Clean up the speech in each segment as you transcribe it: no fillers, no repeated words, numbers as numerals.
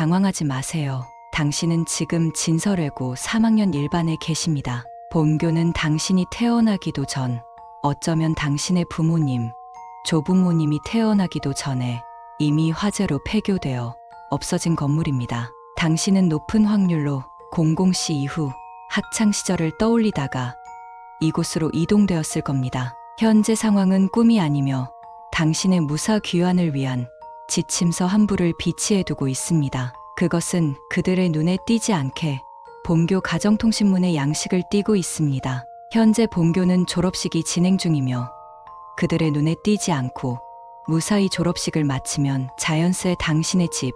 당황하지 마세요. 당신은 지금 진설외고 3학년 1반에 계십니다. 본교는 당신이 태어나기도 전, 어쩌면 당신의 부모님, 조부모님이 태어나기도 전에 이미 화재로 폐교되어 없어진 건물입니다. 당신은 높은 확률로 공공시 이후 학창시절을 떠올리다가 이곳으로 이동되었을 겁니다. 현재 상황은 꿈이 아니며 당신의 무사 귀환을 위한 지침서 한 부를 비치해두고 있습니다. 그것은 그들의 눈에 띄지 않게 본교 가정통신문의 양식을 띠고 있습니다. 현재 본교는 졸업식이 진행 중이며 그들의 눈에 띄지 않고 무사히 졸업식을 마치면 자연스레 당신의 집,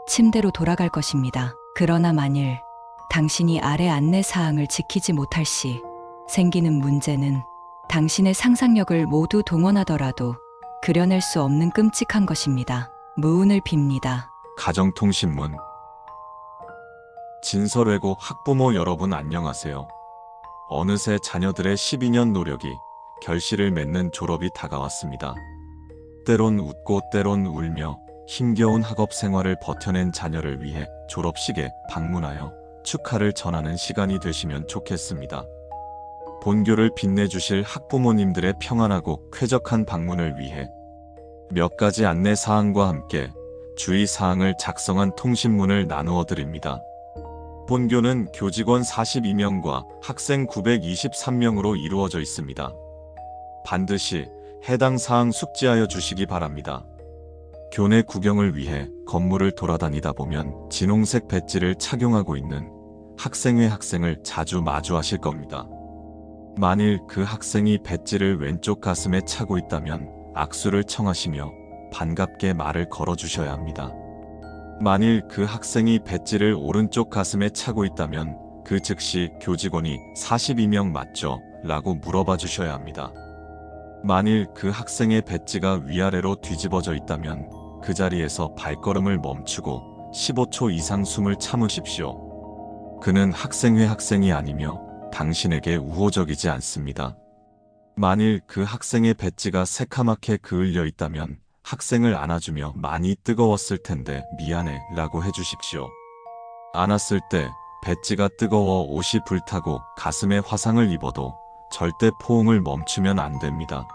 침대로 돌아갈 것입니다. 그러나 만일 당신이 아래 안내 사항을 지키지 못할 시 생기는 문제는 당신의 상상력을 모두 동원하더라도 그려낼 수 없는 끔찍한 것입니다. 무운을 빕니다. 가정통신문. 진설외고 학부모 여러분 안녕하세요. 어느새 자녀들의 12년 노력이 결실을 맺는 졸업이 다가왔습니다. 때론 웃고 때론 울며 힘겨운 학업 생활을 버텨낸 자녀를 위해 졸업식에 방문하여 축하를 전하는 시간이 되시면 좋겠습니다. 본교를 빛내주실 학부모님들의 평안하고 쾌적한 방문을 위해 몇 가지 안내 사항과 함께 주의 사항을 작성한 통신문을 나누어 드립니다. 본교는 교직원 42명과 학생 923명으로 이루어져 있습니다. 반드시 해당 사항 숙지하여 주시기 바랍니다. 교내 구경을 위해 건물을 돌아다니다 보면 진홍색 배지를 착용하고 있는 학생회 학생을 자주 마주하실 겁니다. 만일 그 학생이 배지를 왼쪽 가슴에 차고 있다면 악수를 청하시며 반갑게 말을 걸어주셔야 합니다. 만일 그 학생이 배지를 오른쪽 가슴에 차고 있다면 그 즉시 교직원이 42명 맞죠? 라고 물어봐 주셔야 합니다. 만일 그 학생의 배지가 위아래로 뒤집어져 있다면 그 자리에서 발걸음을 멈추고 15초 이상 숨을 참으십시오. 그는 학생회 학생이 아니며 당신에게 우호적이지 않습니다. 만일 그 학생의 배지가 새카맣게 그을려 있다면 학생을 안아주며 많이 뜨거웠을 텐데 미안해 라고 해주십시오. 안았을 때 배지가 뜨거워 옷이 불타고 가슴에 화상을 입어도 절대 포옹을 멈추면 안 됩니다.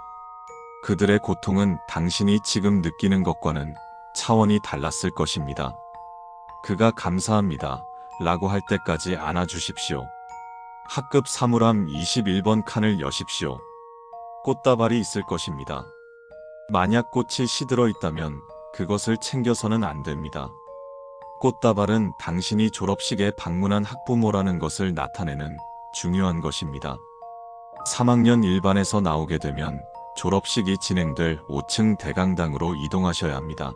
그들의 고통은 당신이 지금 느끼는 것과는 차원이 달랐을 것입니다. 그가 감사합니다 라고 할 때까지 안아주십시오. 학급 사물함 21번 칸을 여십시오. 꽃다발이 있을 것입니다. 만약 꽃이 시들어 있다면 그것을 챙겨서는 안 됩니다. 꽃다발은 당신이 졸업식에 방문한 학부모라는 것을 나타내는 중요한 것입니다. 3학년 1반에서 나오게 되면 졸업식이 진행될 5층 대강당으로 이동하셔야 합니다.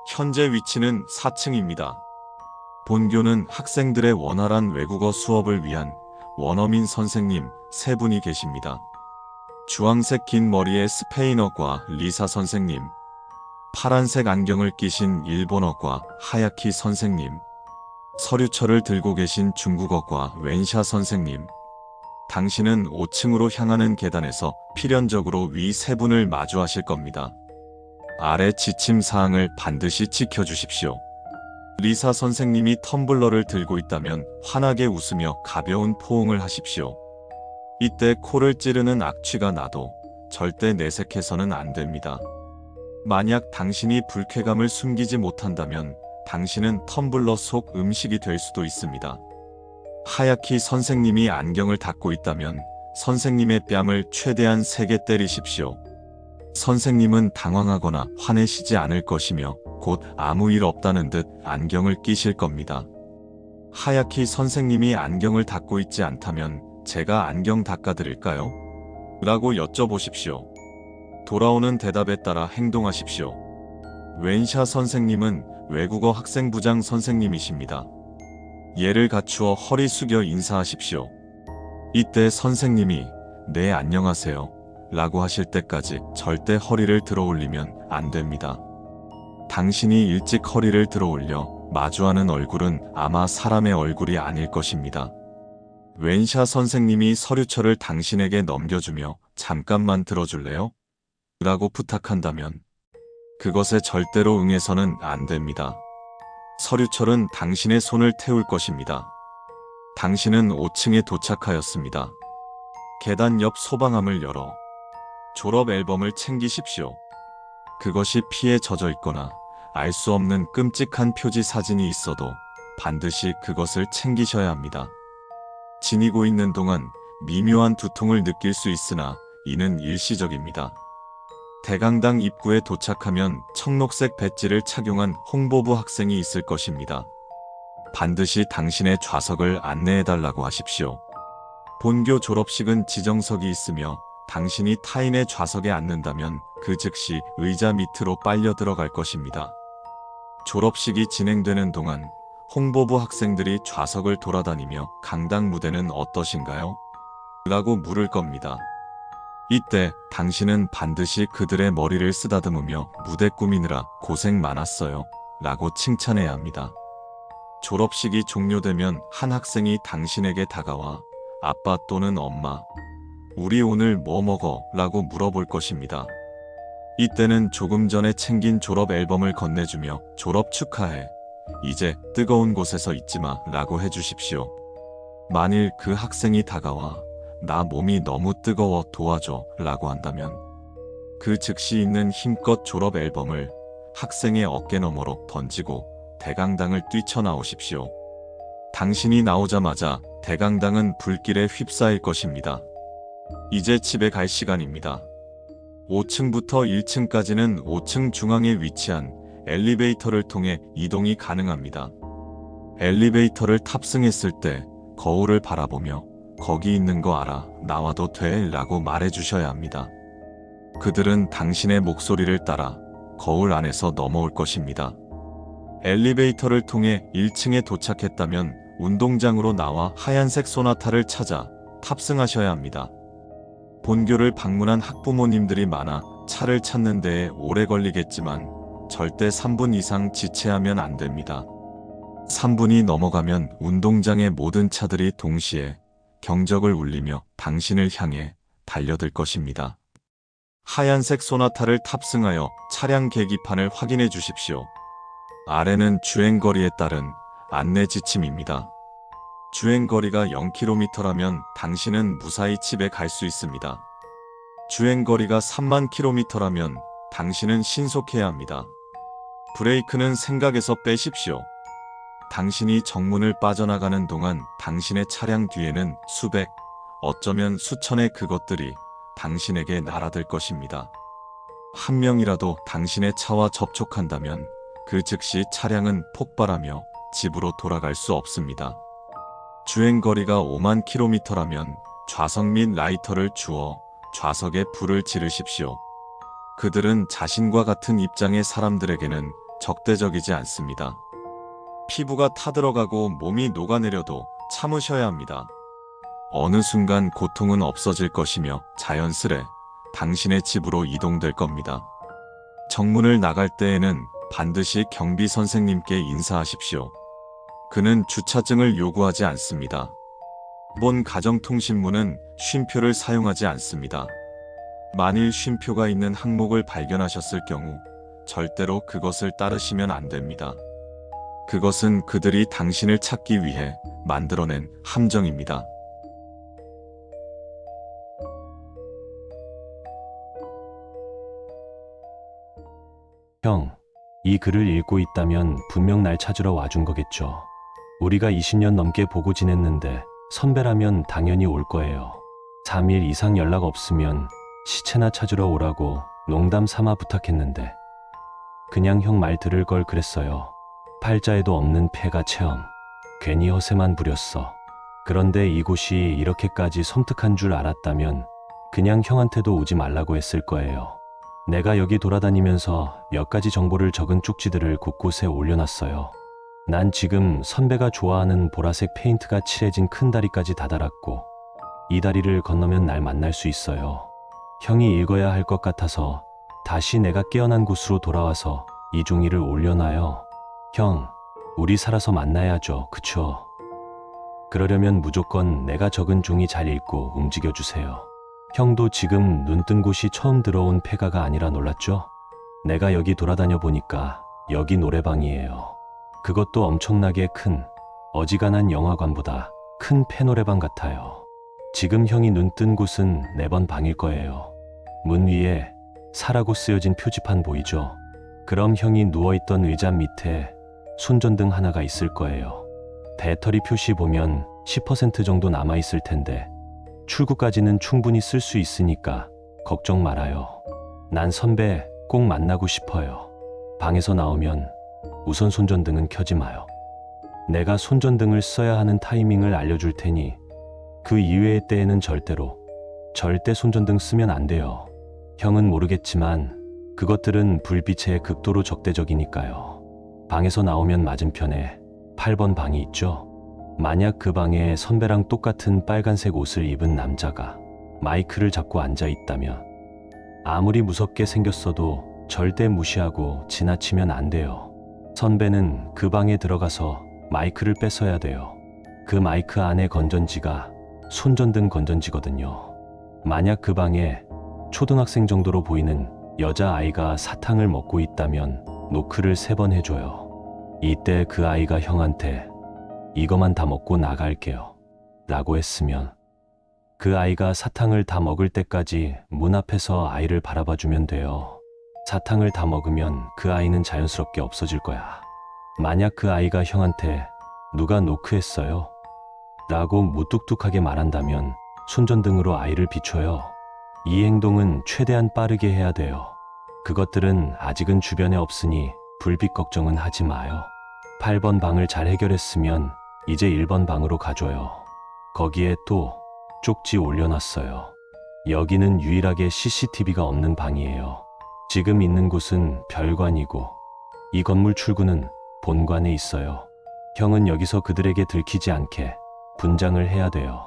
현재 위치는 4층입니다. 본교는 학생들의 원활한 외국어 수업을 위한 원어민 선생님 3분이 계십니다. 주황색 긴 머리의 스페인어과 리사 선생님, 파란색 안경을 끼신 일본어과 하야키 선생님, 서류철을 들고 계신 중국어과 웬샤 선생님. 당신은 5층으로 향하는 계단에서 필연적으로 위 3분을 마주하실 겁니다. 아래 지침 사항을 반드시 지켜주십시오. 리사 선생님이 텀블러를 들고 있다면 환하게 웃으며 가벼운 포옹을 하십시오. 이때 코를 찌르는 악취가 나도 절대 내색해서는 안 됩니다. 만약 당신이 불쾌감을 숨기지 못한다면 당신은 텀블러 속 음식이 될 수도 있습니다. 하야키 선생님이 안경을 닫고 있다면 선생님의 뺨을 최대한 세게 때리십시오. 선생님은 당황하거나 화내시지 않을 것이며 곧 아무 일 없다는 듯 안경을 끼실 겁니다. 하야키 선생님이 안경을 닫고 있지 않다면 제가 안경 닦아드릴까요? 라고 여쭤보십시오. 돌아오는 대답에 따라 행동하십시오. 웬샤 선생님은 외국어 학생부장 선생님이십니다. 예를 갖추어 허리 숙여 인사하십시오. 이때 선생님이 네 안녕하세요 라고 하실 때까지 절대 허리를 들어 올리면 안 됩니다. 당신이 일찍 허리를 들어 올려 마주하는 얼굴은 아마 사람의 얼굴이 아닐 것입니다. 웬샤 선생님이 서류철을 당신에게 넘겨주며 잠깐만 들어줄래요? 라고 부탁한다면 그것에 절대로 응해서는 안 됩니다. 서류철은 당신의 손을 태울 것입니다. 당신은 5층에 도착하였습니다. 계단 옆 소방함을 열어 졸업 앨범을 챙기십시오. 그것이 피에 젖어 있거나 알 수 없는 끔찍한 표지 사진이 있어도 반드시 그것을 챙기셔야 합니다. 지니고 있는 동안 미묘한 두통을 느낄 수 있으나 이는 일시적입니다. 대강당 입구에 도착하면 청록색 배지를 착용한 홍보부 학생이 있을 것입니다. 반드시 당신의 좌석을 안내해달라고 하십시오. 본교 졸업식은 지정석이 있으며 당신이 타인의 좌석에 앉는다면 그 즉시 의자 밑으로 빨려 들어갈 것입니다. 졸업식이 진행되는 동안 홍보부 학생들이 좌석을 돌아다니며 강당 무대는 어떠신가요? 라고 물을 겁니다. 이때 당신은 반드시 그들의 머리를 쓰다듬으며 무대 꾸미느라 고생 많았어요 라고 칭찬해야 합니다. 졸업식이 종료되면 한 학생이 당신에게 다가와 아빠 또는 엄마, 우리 오늘 뭐 먹어? 라고 물어볼 것입니다. 이때는 조금 전에 챙긴 졸업 앨범을 건네주며 졸업 축하해. 이제 뜨거운 곳에서 있지 마 라고 해주십시오. 만일 그 학생이 다가와 나 몸이 너무 뜨거워 도와줘 라고 한다면 그 즉시 있는 힘껏 졸업 앨범을 학생의 어깨너머로 던지고 대강당을 뛰쳐나오십시오. 당신이 나오자마자 대강당은 불길에 휩싸일 것입니다. 이제 집에 갈 시간입니다. 5층부터 1층까지는 5층 중앙에 위치한 엘리베이터를 통해 이동이 가능합니다. 엘리베이터를 탑승했을 때 거울을 바라보며 거기 있는 거 알아, 나와도 돼 라고 말해주셔야 합니다. 그들은 당신의 목소리를 따라 거울 안에서 넘어올 것입니다. 엘리베이터를 통해 1층에 도착했다면 운동장으로 나와 하얀색 소나타를 찾아 탑승하셔야 합니다. 본교를 방문한 학부모님들이 많아 차를 찾는 데에 오래 걸리겠지만 절대 3분 이상 지체하면 안 됩니다. 3분이 넘어가면 운동장의 모든 차들이 동시에 경적을 울리며 당신을 향해 달려들 것입니다. 하얀색 소나타를 탑승하여 차량 계기판을 확인해 주십시오. 아래는 주행거리에 따른 안내 지침입니다. 주행거리가 0km라면 당신은 무사히 집에 갈 수 있습니다. 주행거리가 3만 km라면 당신은 신속해야 합니다. 브레이크는 생각에서 빼십시오. 당신이 정문을 빠져나가는 동안 당신의 차량 뒤에는 수백, 어쩌면 수천의 그것들이 당신에게 날아들 것입니다. 한 명이라도 당신의 차와 접촉한다면 그 즉시 차량은 폭발하며 집으로 돌아갈 수 없습니다. 주행거리가 5만 km라면 좌석 및 라이터를 주어 좌석에 불을 지르십시오. 그들은 자신과 같은 입장의 사람들에게는 적대적이지 않습니다. 피부가 타들어가고 몸이 녹아내려도 참으셔야 합니다. 어느 순간 고통은 없어질 것이며 자연스레 당신의 집으로 이동될 겁니다. 정문을 나갈 때에는 반드시 경비 선생님께 인사하십시오. 그는 주차증을 요구하지 않습니다. 본 가정통신문은 쉼표를 사용하지 않습니다. 만일 쉼표가 있는 항목을 발견하셨을 경우 절대로 그것을 따르시면 안 됩니다. 그것은 그들이 당신을 찾기 위해 만들어낸 함정입니다. 형, 이 글을 읽고 있다면 분명 날 찾으러 와준 거겠죠. 우리가 20년 넘게 보고 지냈는데 선배라면 당연히 올 거예요. 3일 이상 연락 없으면 시체나 찾으러 오라고 농담 삼아 부탁했는데 그냥 형 말 들을 걸 그랬어요. 팔자에도 없는 폐가 체험. 괜히 허세만 부렸어. 그런데 이곳이 이렇게까지 섬뜩한 줄 알았다면 그냥 형한테도 오지 말라고 했을 거예요. 내가 여기 돌아다니면서 몇 가지 정보를 적은 쪽지들을 곳곳에 올려놨어요. 난 지금 선배가 좋아하는 보라색 페인트가 칠해진 큰 다리까지 다다랐고 이 다리를 건너면 날 만날 수 있어요. 형이 읽어야 할 것 같아서 다시 내가 깨어난 곳으로 돌아와서 이 종이를 올려놔요. 형, 우리 살아서 만나야죠. 그쵸? 그러려면 무조건 내가 적은 종이 잘 읽고 움직여주세요. 형도 지금 눈뜬 곳이 처음 들어온 폐가가 아니라 놀랐죠? 내가 여기 돌아다녀 보니까 여기 노래방이에요. 그것도 엄청나게 큰, 어지간한 영화관보다 큰 패노레방 같아요. 지금 형이 눈 뜬 곳은 4번 방일 거예요. 문 위에 사라고 쓰여진 표지판 보이죠? 그럼 형이 누워있던 의자 밑에 손전등 하나가 있을 거예요. 배터리 표시 보면 10% 정도 남아있을 텐데 출구까지는 충분히 쓸 수 있으니까 걱정 말아요. 난 선배 꼭 만나고 싶어요. 방에서 나오면 우선 손전등은 켜지 마요. 내가 손전등을 써야 하는 타이밍을 알려줄 테니 그 이외의 때에는 절대 손전등 쓰면 안 돼요. 형은 모르겠지만 그것들은 불빛에 극도로 적대적이니까요. 방에서 나오면 맞은편에 8번 방이 있죠. 만약 그 방에 선배랑 똑같은 빨간색 옷을 입은 남자가 마이크를 잡고 앉아 있다면 아무리 무섭게 생겼어도 절대 무시하고 지나치면 안 돼요. 선배는 그 방에 들어가서 마이크를 뺏어야 돼요. 그 마이크 안에 건전지가 손전등 건전지거든요. 만약 그 방에 초등학생 정도로 보이는 여자아이가 사탕을 먹고 있다면 노크를 3번 해줘요. 이때 그 아이가 형한테 이거만 다 먹고 나갈게요 라고 했으면 그 아이가 사탕을 다 먹을 때까지 문 앞에서 아이를 바라봐 주면 돼요. 사탕을 다 먹으면 그 아이는 자연스럽게 없어질 거야. 만약 그 아이가 형한테 누가 노크했어요? 라고 무뚝뚝하게 말한다면 손전등으로 아이를 비춰요. 이 행동은 최대한 빠르게 해야 돼요. 그것들은 아직은 주변에 없으니 불빛 걱정은 하지 마요. 8번 방을 잘 해결했으면 이제 1번 방으로 가줘요. 거기에 또 쪽지 올려놨어요. 여기는 유일하게 CCTV가 없는 방이에요. 지금 있는 곳은 별관이고 이 건물 출구는 본관에 있어요. 형은 여기서 그들에게 들키지 않게 분장을 해야 돼요.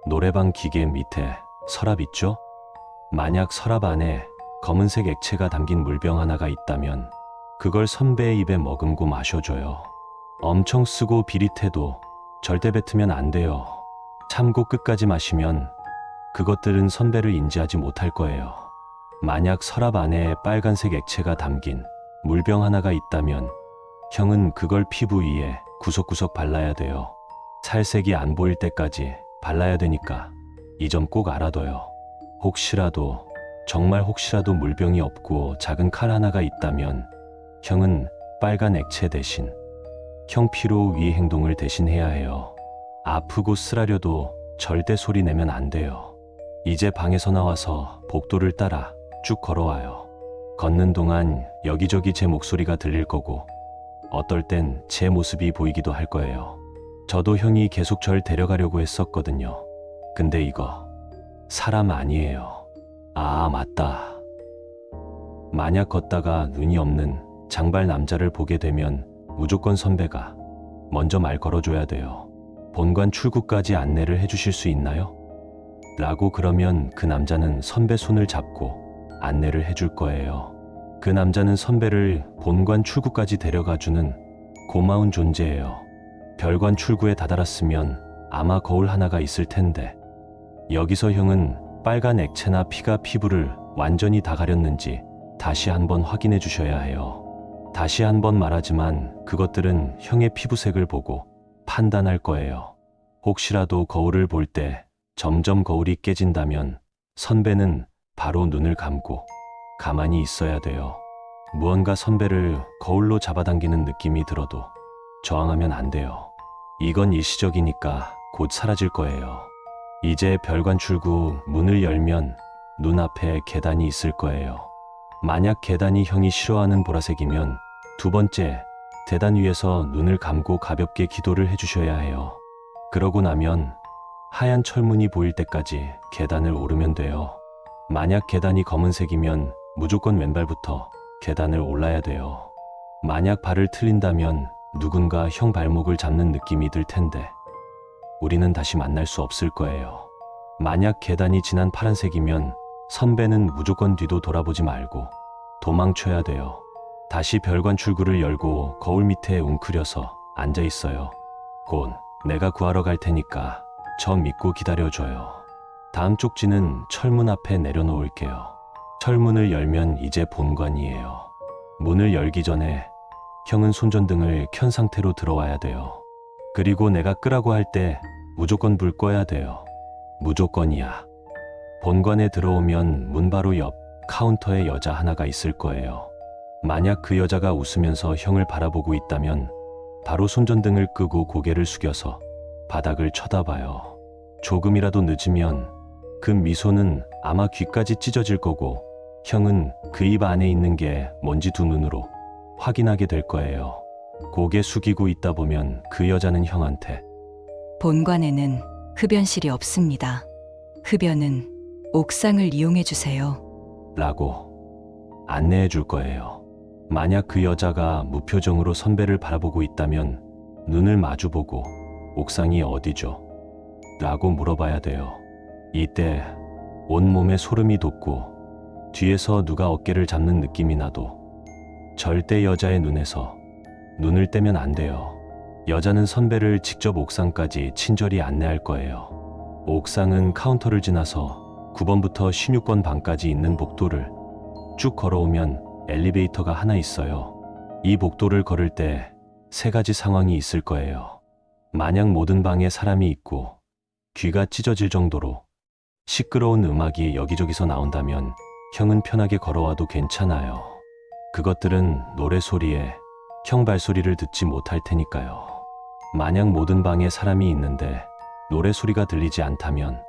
노래방 기계 밑에 서랍 있죠? 만약 서랍 안에 검은색 액체가 담긴 물병 하나가 있다면 그걸 선배의 입에 머금고 마셔줘요. 엄청 쓰고 비릿해도 절대 뱉으면 안 돼요. 참고 끝까지 마시면 그것들은 선배를 인지하지 못할 거예요. 만약 서랍 안에 빨간색 액체가 담긴 물병 하나가 있다면 형은 그걸 피부 위에 구석구석 발라야 돼요. 살색이 안 보일 때까지 발라야 되니까 이 점 꼭 알아둬요. 혹시라도 정말 혹시라도 물병이 없고 작은 칼 하나가 있다면 형은 빨간 액체 대신 형 피로 위 행동을 대신해야 해요. 아프고 쓰라려도 절대 소리 내면 안 돼요. 이제 방에서 나와서 복도를 따라 쭉 걸어와요. 걷는 동안 여기저기 제 목소리가 들릴 거고 어떨 땐 제 모습이 보이기도 할 거예요. 저도 형이 계속 절 데려가려고 했었거든요. 근데 이거 사람 아니에요. 아, 맞다. 만약 걷다가 눈이 없는 장발 남자를 보게 되면 무조건 선배가 먼저 말 걸어줘야 돼요. 본관 출구까지 안내를 해주실 수 있나요? 라고 그러면 그 남자는 선배 손을 잡고 안내를 해줄 거예요. 그 남자는 선배를 본관 출구까지 데려가주는 고마운 존재예요. 별관 출구에 다다랐으면 아마 거울 하나가 있을 텐데 여기서 형은 빨간 액체나 피가 피부를 완전히 다 가렸는지 다시 한번 확인해 주셔야 해요. 다시 한번 말하지만 그것들은 형의 피부색을 보고 판단할 거예요. 혹시라도 거울을 볼 때 점점 거울이 깨진다면 선배는 바로 눈을 감고 가만히 있어야 돼요. 무언가 선배를 거울로 잡아당기는 느낌이 들어도 저항하면 안 돼요. 이건 일시적이니까 곧 사라질 거예요. 이제 별관 출구 문을 열면 눈앞에 계단이 있을 거예요. 만약 계단이 형이 싫어하는 보라색이면 2번째 계단 위에서 눈을 감고 가볍게 기도를 해주셔야 해요. 그러고 나면 하얀 철문이 보일 때까지 계단을 오르면 돼요. 만약 계단이 검은색이면 무조건 왼발부터 계단을 올라야 돼요. 만약 발을 틀린다면 누군가 형 발목을 잡는 느낌이 들 텐데 우리는 다시 만날 수 없을 거예요. 만약 계단이 진한 파란색이면 선배는 무조건 뒤도 돌아보지 말고 도망쳐야 돼요. 다시 별관 출구를 열고 거울 밑에 웅크려서 앉아 있어요. 곧 내가 구하러 갈 테니까 저 믿고 기다려줘요. 다음 쪽지는 철문 앞에 내려놓을게요. 철문을 열면 이제 본관이에요. 문을 열기 전에 형은 손전등을 켠 상태로 들어와야 돼요. 그리고 내가 끄라고 할 때 무조건 불 꺼야 돼요. 무조건이야. 본관에 들어오면 문 바로 옆 카운터에 여자 하나가 있을 거예요. 만약 그 여자가 웃으면서 형을 바라보고 있다면 바로 손전등을 끄고 고개를 숙여서 바닥을 쳐다봐요. 조금이라도 늦으면 그 미소는 아마 귀까지 찢어질 거고 형은 그 입 안에 있는 게 뭔지 두 눈으로 확인하게 될 거예요. 고개 숙이고 있다 보면 그 여자는 형한테 본관에는 흡연실이 없습니다. 흡연은 옥상을 이용해 주세요. 라고 안내해 줄 거예요. 만약 그 여자가 무표정으로 선배를 바라보고 있다면 눈을 마주보고 옥상이 어디죠? 라고 물어봐야 돼요. 이때 온몸에 소름이 돋고 뒤에서 누가 어깨를 잡는 느낌이 나도 절대 여자의 눈에서 눈을 떼면 안 돼요. 여자는 선배를 직접 옥상까지 친절히 안내할 거예요. 옥상은 카운터를 지나서 9번부터 16번 방까지 있는 복도를 쭉 걸어오면 엘리베이터가 하나 있어요. 이 복도를 걸을 때 세 가지 상황이 있을 거예요. 만약 모든 방에 사람이 있고 귀가 찢어질 정도로 시끄러운 음악이 여기저기서 나온다면 형은 편하게 걸어와도 괜찮아요. 그것들은 노래 소리에 형 발소리를 듣지 못할 테니까요. 만약 모든 방에 사람이 있는데 노래 소리가 들리지 않다면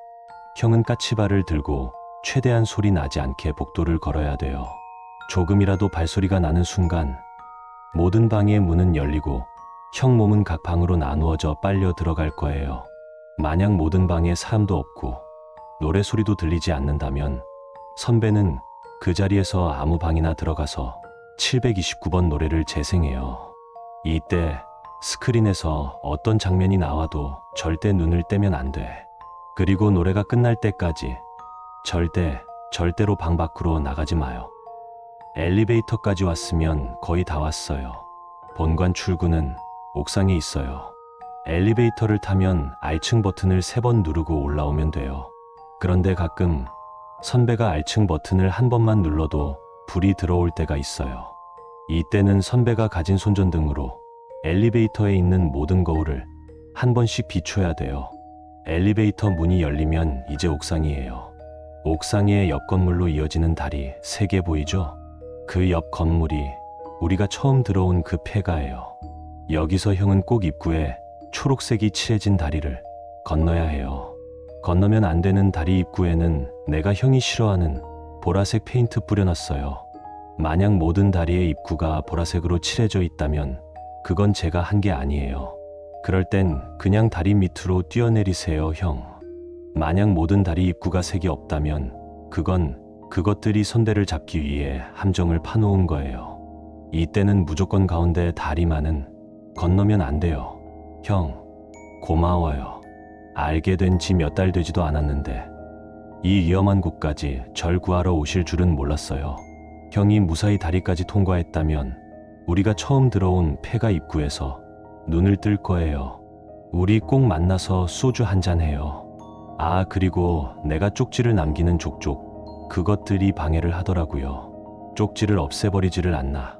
형은 까치발을 들고 최대한 소리 나지 않게 복도를 걸어야 돼요. 조금이라도 발소리가 나는 순간 모든 방의 문은 열리고 형 몸은 각 방으로 나누어져 빨려 들어갈 거예요. 만약 모든 방에 사람도 없고 노래 소리도 들리지 않는다면 선배는 그 자리에서 아무 방이나 들어가서 729번 노래를 재생해요. 이때 스크린에서 어떤 장면이 나와도 절대 눈을 떼면 안 돼. 그리고 노래가 끝날 때까지 절대로 방 밖으로 나가지 마요. 엘리베이터까지 왔으면 거의 다 왔어요. 본관 출구는 옥상에 있어요. 엘리베이터를 타면 R층 버튼을 3번 누르고 올라오면 돼요. 그런데 가끔 선배가 R층 버튼을 한 번만 눌러도 불이 들어올 때가 있어요. 이때는 선배가 가진 손전등으로 엘리베이터에 있는 모든 거울을 한 번씩 비춰야 돼요. 엘리베이터 문이 열리면 이제 옥상이에요. 옥상의 옆 건물로 이어지는 다리 3개 보이죠? 그 옆 건물이 우리가 처음 들어온 그 폐가예요. 여기서 형은 꼭 입구에 초록색이 칠해진 다리를 건너야 해요. 건너면 안 되는 다리 입구에는 내가 형이 싫어하는 보라색 페인트 뿌려놨어요. 만약 모든 다리의 입구가 보라색으로 칠해져 있다면 그건 제가 한 게 아니에요. 그럴 땐 그냥 다리 밑으로 뛰어내리세요, 형. 만약 모든 다리 입구가 색이 없다면 그것들이 선배를 잡기 위해 함정을 파놓은 거예요. 이때는 무조건 가운데 다리만은 건너면 안 돼요. 형, 고마워요. 알게 된 지 몇 달 되지도 않았는데 이 위험한 곳까지 절 구하러 오실 줄은 몰랐어요. 형이 무사히 다리까지 통과했다면 우리가 처음 들어온 폐가 입구에서 눈을 뜰 거예요. 우리 꼭 만나서 소주 한잔 해요. 아, 그리고 내가 쪽지를 남기는 족족 그것들이 방해를 하더라고요. 쪽지를 없애버리지를 않나.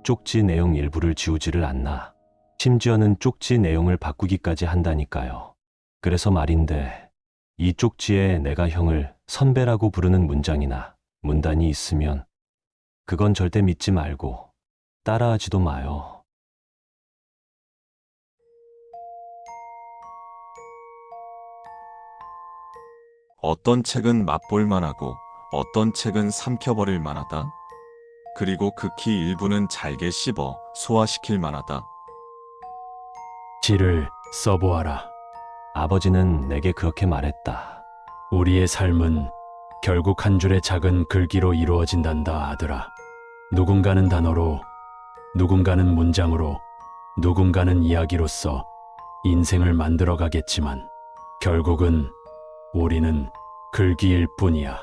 쪽지 내용 일부를 지우지를 않나. 심지어는 쪽지 내용을 바꾸기까지 한다니까요. 그래서 말인데 이 쪽지에 내가 형을 선배라고 부르는 문장이나 문단이 있으면 그건 절대 믿지 말고 따라하지도 마요. 어떤 책은 맛볼 만하고 어떤 책은 삼켜버릴 만하다. 그리고 극히 일부는 잘게 씹어 소화시킬 만하다. 시를 써보아라. 아버지는 내게 그렇게 말했다. 우리의 삶은 결국 한 줄의 작은 글귀로 이루어진단다, 아들아. 누군가는 단어로, 누군가는 문장으로, 누군가는 이야기로서 인생을 만들어가겠지만 결국은 우리는 글귀일 뿐이야.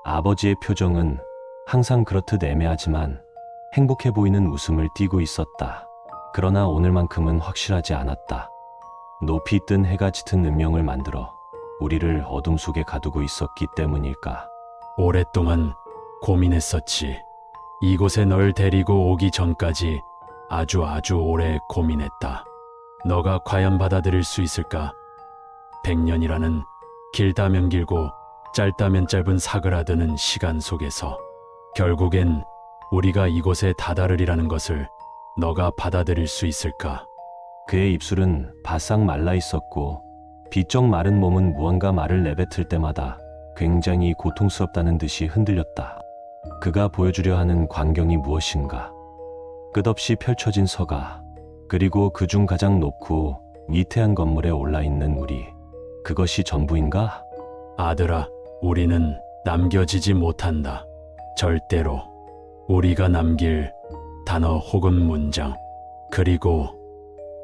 아버지의 표정은 항상 그렇듯 애매하지만 행복해 보이는 웃음을 띠고 있었다. 그러나 오늘만큼은 확실하지 않았다. 높이 뜬 해가 짙은 운명을 만들어 우리를 어둠 속에 가두고 있었기 때문일까? 오랫동안 고민했었지. 이곳에 널 데리고 오기 전까지 아주 오래 고민했다. 너가 과연 받아들일 수 있을까? 100년이라는 길다면 길고 짧다면 짧은 사그라드는 시간 속에서 결국엔 우리가 이곳에 다다르리라는 것을 너가 받아들일 수 있을까? 그의 입술은 바싹 말라 있었고 비쩍 마른 몸은 무언가 말을 내뱉을 때마다 굉장히 고통스럽다는 듯이 흔들렸다. 그가 보여주려 하는 광경이 무엇인가? 끝없이 펼쳐진 서가, 그리고 그중 가장 높고 위태한 건물에 올라있는 우리. 그것이 전부인가? 아들아, 우리는 남겨지지 못한다. 절대로. 우리가 남길 단어 혹은 문장, 그리고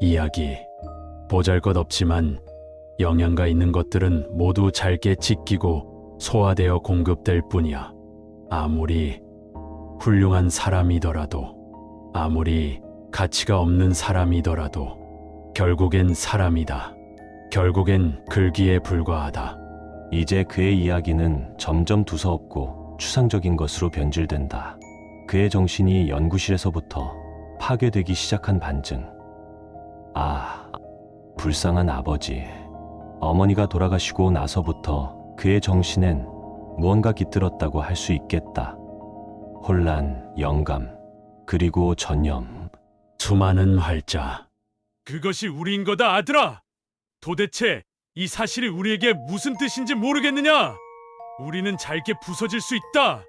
이야기. 보잘것없지만 영양가 있는 것들은 모두 잘게 지키고 소화되어 공급될 뿐이야. 아무리 훌륭한 사람이더라도, 아무리 가치가 없는 사람이더라도 결국엔 사람이다. 결국엔 글귀에 불과하다. 이제 그의 이야기는 점점 두서없고 추상적인 것으로 변질된다. 그의 정신이 연구실에서부터 파괴되기 시작한 반증. 아, 불쌍한 아버지. 어머니가 돌아가시고 나서부터 그의 정신엔 무언가 깃들었다고 할 수 있겠다. 혼란, 영감, 그리고 전염. 수많은 활자. 그것이 우리인 거다, 아들아. 도대체 이 사실이 우리에게 무슨 뜻인지 모르겠느냐? 우리는 잘게 부서질 수 있다.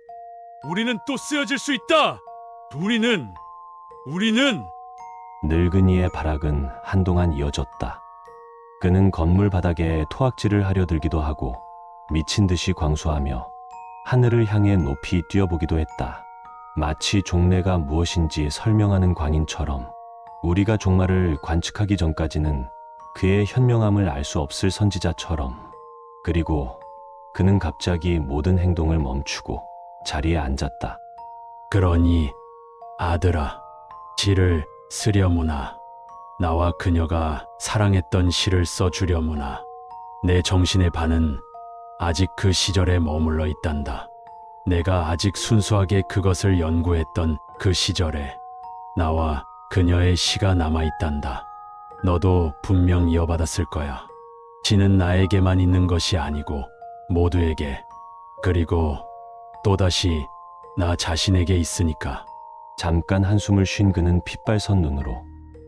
우리는 또 쓰여질 수 있다. 우리는 늙은이의 발악은 한동안 이어졌다. 그는 건물 바닥에 토악질을 하려 들기도 하고 미친 듯이 광수하며 하늘을 향해 높이 뛰어보기도 했다. 마치 종래가 무엇인지 설명하는 광인처럼. 우리가 종말을 관측하기 전까지는 그의 현명함을 알 수 없을 선지자처럼. 그리고 그는 갑자기 모든 행동을 멈추고 자리에 앉았다. 그러니 아들아, 시를 쓰려무나. 나와 그녀가 사랑했던 시를 써주려무나. 내 정신의 반은 아직 그 시절에 머물러 있단다. 내가 아직 순수하게 그것을 연구했던 그 시절에 나와 그녀의 시가 남아있단다. 너도 분명 이어받았을 거야. 시는 나에게만 있는 것이 아니고 모두에게, 그리고 또다시 나 자신에게 있으니까. 잠깐 한숨을 쉰 그는 핏발선 눈으로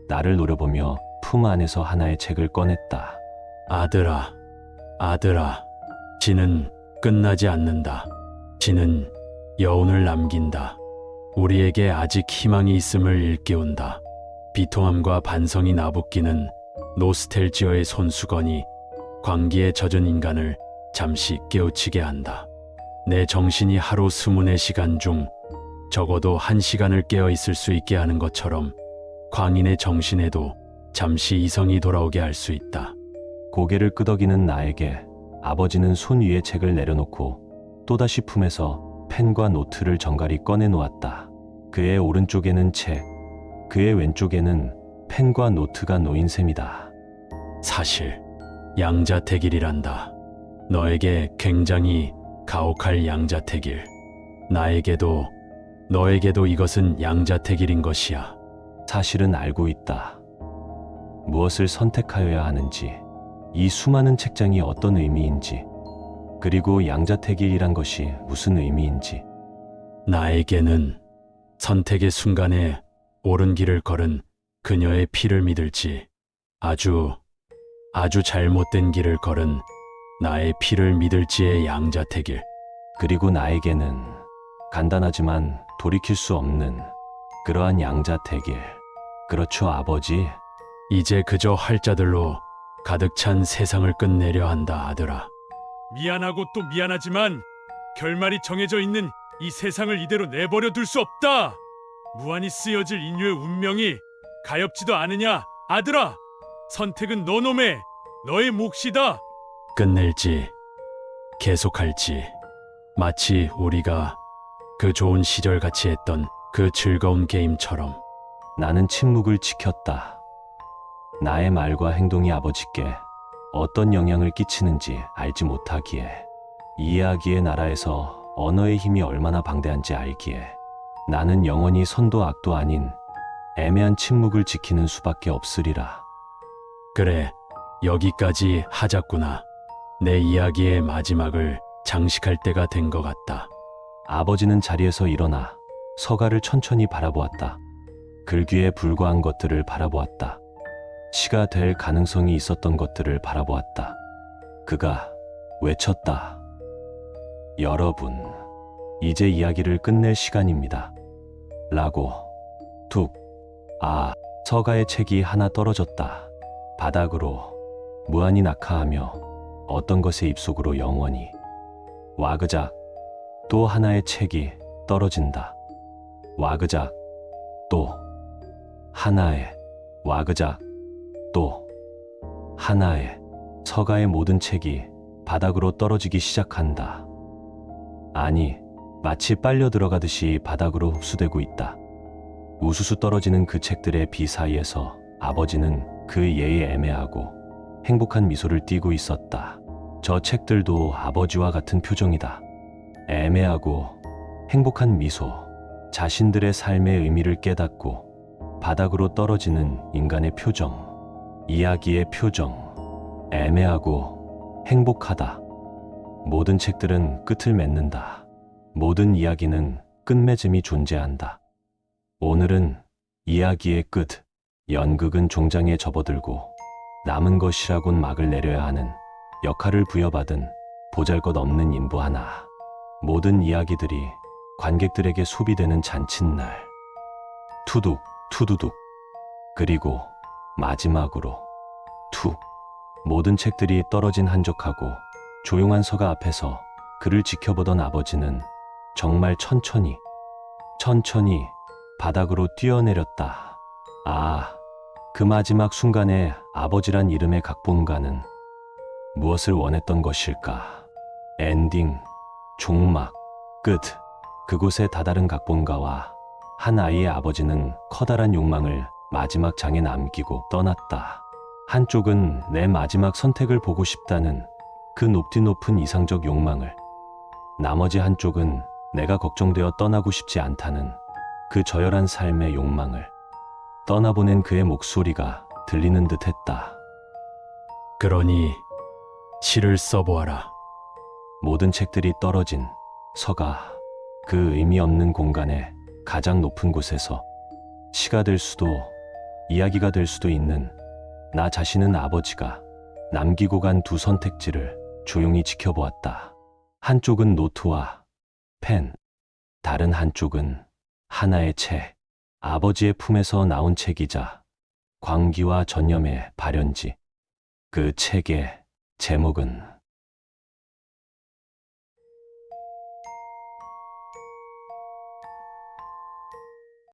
나를 노려보며 품 안에서 하나의 책을 꺼냈다. 아들아, 아들아, 시는 끝나지 않는다. 시는 여운을 남긴다. 우리에게 아직 희망이 있음을 일깨운다. 비통함과 반성이 나붓기는 노스텔지어의 손수건이 광기에 젖은 인간을 잠시 깨우치게 한다. 내 정신이 하루 24시간 중 적어도 1시간을 깨어 있을 수 있게 하는 것처럼 광인의 정신에도 잠시 이성이 돌아오게 할 수 있다. 고개를 끄덕이는 나에게 아버지는 손 위에 책을 내려놓고 또다시 품에서 펜과 노트를 정갈히 꺼내놓았다. 그의 오른쪽에는 책, 그의 왼쪽에는 펜과 노트가 놓인 셈이다. 사실 양자택일이란다. 너에게 굉장히 가혹할 양자택일. 나에게도 너에게도 이것은 양자택일인 것이야. 사실은 알고 있다. 무엇을 선택하여야 하는지, 이 수많은 책장이 어떤 의미인지, 그리고 양자택일이란 것이 무슨 의미인지. 나에게는 선택의 순간에 옳은 길을 걸은 그녀의 피를 믿을지, 아주 잘못된 길을 걸은 나의 피를 믿을지의 양자택일. 그리고 나에게는 간단하지만 돌이킬 수 없는 그러한 양자택일. 그렇죠, 아버지? 이제 그저 활자들로 가득 찬 세상을 끝내려 한다, 아들아. 미안하고 또 미안하지만 결말이 정해져 있는 이 세상을 이대로 내버려 둘 수 없다. 무한히 쓰여질 인류의 운명이 가엾지도 않으냐, 아들아. 선택은 너놈의 너의 몫이다. 끝낼지 계속할지, 마치 우리가 그 좋은 시절 같이 했던 그 즐거운 게임처럼. 나는 침묵을 지켰다. 나의 말과 행동이 아버지께 어떤 영향을 끼치는지 알지 못하기에, 이야기의 나라에서 언어의 힘이 얼마나 방대한지 알기에. 나는 영원히 선도 악도 아닌 애매한 침묵을 지키는 수밖에 없으리라. 그래, 여기까지 하자꾸나. 내 이야기의 마지막을 장식할 때가 된 것 같다. 아버지는 자리에서 일어나 서가를 천천히 바라보았다. 글귀에 불과한 것들을 바라보았다. 시가 될 가능성이 있었던 것들을 바라보았다. 그가 외쳤다. 여러분, 이제 이야기를 끝낼 시간입니다. 라고. 툭. 아, 서가의 책이 하나 떨어졌다. 바닥으로 무한히 낙하하며 어떤 것의 입속으로 영원히. 와그작. 또 하나의 책이 떨어진다. 와그작. 또 하나의. 와그작. 또 하나의. 서가의 모든 책이 바닥으로 떨어지기 시작한다. 아니, 마치 빨려 들어가듯이 바닥으로 흡수되고 있다. 우수수 떨어지는 그 책들의 비 사이에서 아버지는 그 예의 애매하고 행복한 미소를 띠고 있었다. 저 책들도 아버지와 같은 표정이다. 애매하고 행복한 미소, 자신들의 삶의 의미를 깨닫고 바닥으로 떨어지는 인간의 표정, 이야기의 표정, 애매하고 행복하다. 모든 책들은 끝을 맺는다. 모든 이야기는 끝맺음이 존재한다. 오늘은 이야기의 끝, 연극은 종장에 접어들고 남은 것이라곤 막을 내려야 하는 역할을 부여받은 보잘것없는 인부 하나. 모든 이야기들이 관객들에게 소비되는 잔칫날. 투둑, 투두둑. 그리고 마지막으로 툭. 모든 책들이 떨어진 한적하고 조용한 서가 앞에서 그를 지켜보던 아버지는 정말 천천히 바닥으로 뛰어내렸다. 아, 그 마지막 순간에 아버지란 이름의 각본가는 무엇을 원했던 것일까? 엔딩, 종막, 끝. 그곳에 다다른 각본가와 한 아이의 아버지는 커다란 욕망을 마지막 장에 남기고 떠났다. 한쪽은 내 마지막 선택을 보고 싶다는 그 높디 높은 이상적 욕망을, 나머지 한쪽은 내가 걱정되어 떠나고 싶지 않다는 그 저열한 삶의 욕망을. 떠나보낸 그의 목소리가 들리는 듯 했다. 그러니 시를 써보아라. 모든 책들이 떨어진 서가 그 의미 없는 공간의 가장 높은 곳에서 시가 될 수도 이야기가 될 수도 있는 나 자신은 아버지가 남기고 간 두 선택지를 조용히 지켜보았다. 한쪽은 노트와 펜, 다른 한쪽은 하나의 책. 아버지의 품에서 나온 책이자 광기와 전념의 발현지. 그 책의 제목은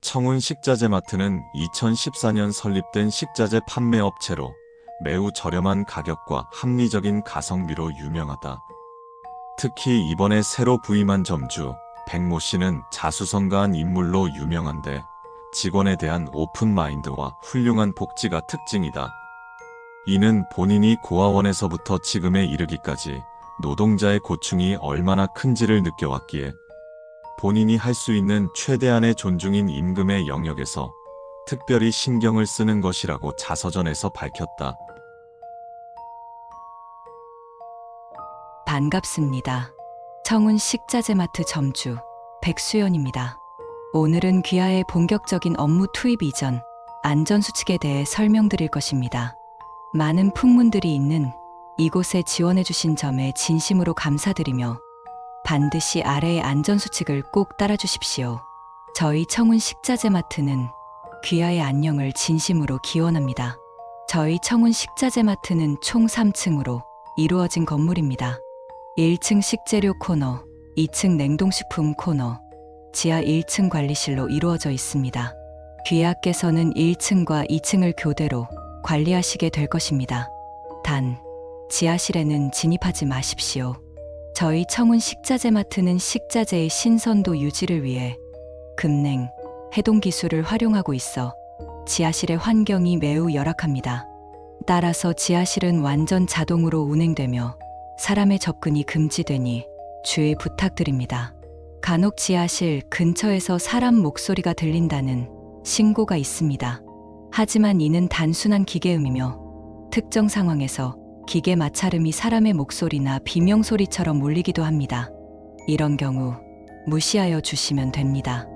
청운 식자재마트는 2014년 설립된 식자재 판매 업체로 매우 저렴한 가격과 합리적인 가성비로 유명하다. 특히 이번에 새로 부임한 점주 백모 씨는 자수성가한 인물로 유명한데 직원에 대한 오픈 마인드와 훌륭한 복지가 특징이다. 이는 본인이 고아원에서부터 지금에 이르기까지 노동자의 고충이 얼마나 큰지를 느껴왔기에 본인이 할 수 있는 최대한의 존중인 임금의 영역에서 특별히 신경을 쓰는 것이라고 자서전에서 밝혔다. 반갑습니다. 청운 식자재마트 점주 백수연입니다. 오늘은 귀하의 본격적인 업무 투입 이전 안전수칙에 대해 설명드릴 것입니다. 많은 풍문들이 있는 이곳에 지원해주신 점에 진심으로 감사드리며 반드시 아래의 안전수칙을 꼭 따라주십시오. 저희 청운 식자재마트는 귀하의 안녕을 진심으로 기원합니다. 저희 청운 식자재마트는 총 3층으로 이루어진 건물입니다. 1층 식재료 코너, 2층 냉동식품 코너, 지하 1층 관리실로 이루어져 있습니다. 귀하께서는 1층과 2층을 교대로 관리하시게 될 것입니다. 단, 지하실에는 진입하지 마십시오. 저희 청운 식자재마트는 식자재의 신선도 유지를 위해 급냉, 해동 기술을 활용하고 있어 지하실의 환경이 매우 열악합니다. 따라서 지하실은 완전 자동으로 운행되며 사람의 접근이 금지되니 주의 부탁드립니다. 간혹 지하실 근처에서 사람 목소리가 들린다는 신고가 있습니다. 하지만 이는 단순한 기계음이며 특정 상황에서 기계 마찰음이 사람의 목소리나 비명소리처럼 울리기도 합니다. 이런 경우 무시하여 주시면 됩니다.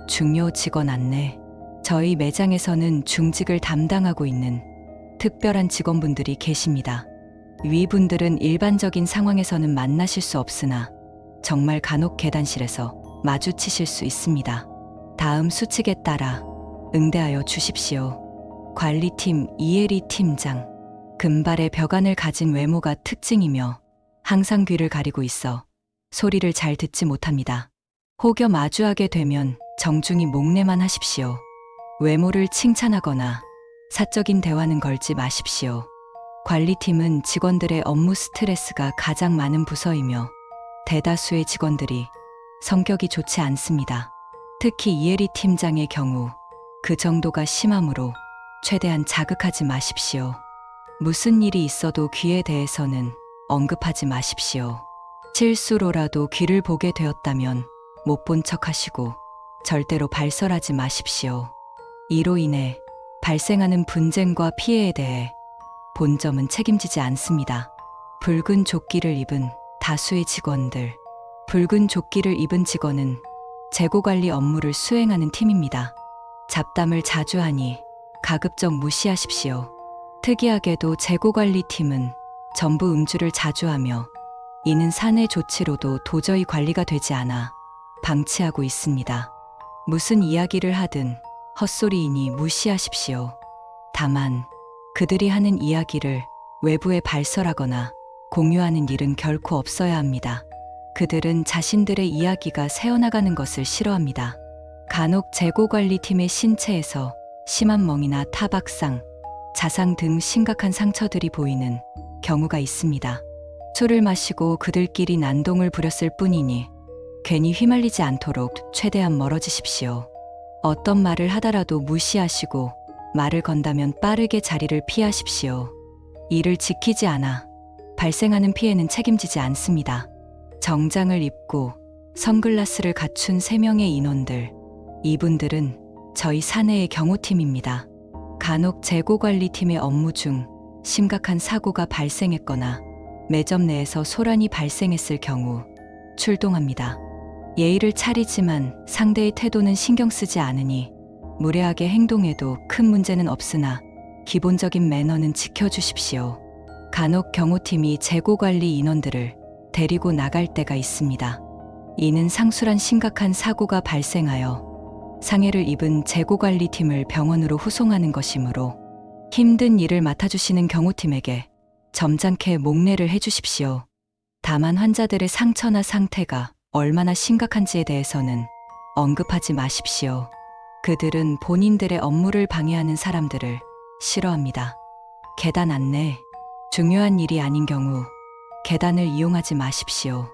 중요 직원 안내. 저희 매장에서는 중직을 담당하고 있는 특별한 직원분들이 계십니다. 위분들은 일반적인 상황에서는 만나실 수 없으나 정말 간혹 계단실에서 마주치실 수 있습니다. 다음 수칙에 따라 응대하여 주십시오. 관리팀 이혜리 팀장. 금발의 벽안을 가진 외모가 특징이며 항상 귀를 가리고 있어 소리를 잘 듣지 못합니다. 혹여 마주하게 되면 정중히 목례만 하십시오. 외모를 칭찬하거나 사적인 대화는 걸지 마십시오. 관리팀은 직원들의 업무 스트레스가 가장 많은 부서이며 대다수의 직원들이 성격이 좋지 않습니다. 특히 이혜리 팀장의 경우 그 정도가 심하므로 최대한 자극하지 마십시오. 무슨 일이 있어도 귀에 대해서는 언급하지 마십시오. 실수로라도 귀를 보게 되었다면 못 본 척 하시고 절대로 발설하지 마십시오. 이로 인해 발생하는 분쟁과 피해에 대해 본점은 책임지지 않습니다. 붉은 조끼를 입은 다수의 직원들. 붉은 조끼를 입은 직원은 재고관리 업무를 수행하는 팀입니다. 잡담을 자주 하니 가급적 무시하십시오. 특이하게도 재고관리팀은 전부 음주를 자주 하며 이는 사내 조치로도 도저히 관리가 되지 않아 방치하고 있습니다. 무슨 이야기를 하든 헛소리이니 무시하십시오. 다만 그들이 하는 이야기를 외부에 발설하거나 공유하는 일은 결코 없어야 합니다. 그들은 자신들의 이야기가 새어나가는 것을 싫어합니다. 간혹 재고관리팀의 신체에서 심한 멍이나 타박상, 자상 등 심각한 상처들이 보이는 경우가 있습니다. 술을 마시고 그들끼리 난동을 부렸을 뿐이니 괜히 휘말리지 않도록 최대한 멀어지십시오. 어떤 말을 하더라도 무시하시고 말을 건다면 빠르게 자리를 피하십시오. 이를 지키지 않아 발생하는 피해는 책임지지 않습니다. 정장을 입고 선글라스를 갖춘 3명의 인원들. 이분들은 저희 사내의 경호팀입니다. 간혹 재고관리팀의 업무 중 심각한 사고가 발생했거나 매점 내에서 소란이 발생했을 경우 출동합니다. 예의를 차리지만 상대의 태도는 신경 쓰지 않으니 무례하게 행동해도 큰 문제는 없으나 기본적인 매너는 지켜주십시오. 간혹 경호팀이 재고관리 인원들을 데리고 나갈 때가 있습니다. 이는 상술한 심각한 사고가 발생하여 상해를 입은 재고관리팀을 병원으로 후송하는 것이므로 힘든 일을 맡아주시는 경호팀에게 점잖게 목례를 해주십시오. 다만 환자들의 상처나 상태가 얼마나 심각한지에 대해서는 언급하지 마십시오. 그들은 본인들의 업무를 방해하는 사람들을 싫어합니다. 계단 안내. 중요한 일이 아닌 경우 계단을 이용하지 마십시오.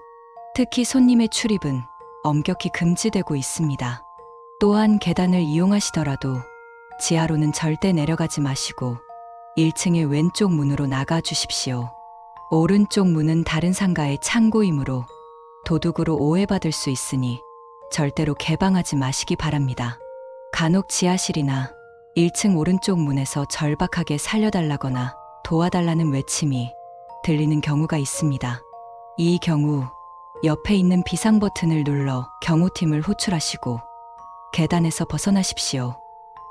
특히 손님의 출입은 엄격히 금지되고 있습니다. 또한 계단을 이용하시더라도 지하로는 절대 내려가지 마시고 1층의 왼쪽 문으로 나가 주십시오. 오른쪽 문은 다른 상가의 창고이므로 도둑으로 오해받을 수 있으니 절대로 개방하지 마시기 바랍니다. 간혹 지하실이나 1층 오른쪽 문에서 절박하게 살려달라거나 도와달라는 외침이 들리는 경우가 있습니다. 이 경우 옆에 있는 비상 버튼을 눌러 경호팀을 호출하시고 계단에서 벗어나십시오.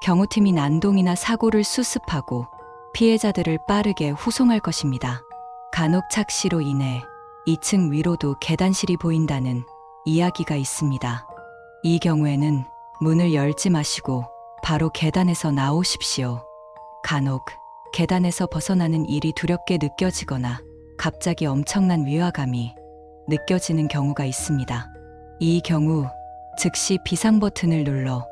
경호팀이 난동이나 사고를 수습하고 피해자들을 빠르게 후송할 것입니다. 간혹 착시로 인해 2층 위로도 계단실이 보인다는 이야기가 있습니다. 이 경우에는 문을 열지 마시고 바로 계단에서 나오십시오. 간혹 계단에서 벗어나는 일이 두렵게 느껴지거나 갑자기 엄청난 위화감이 느껴지는 경우가 있습니다. 이 경우 즉시 비상 버튼을 눌러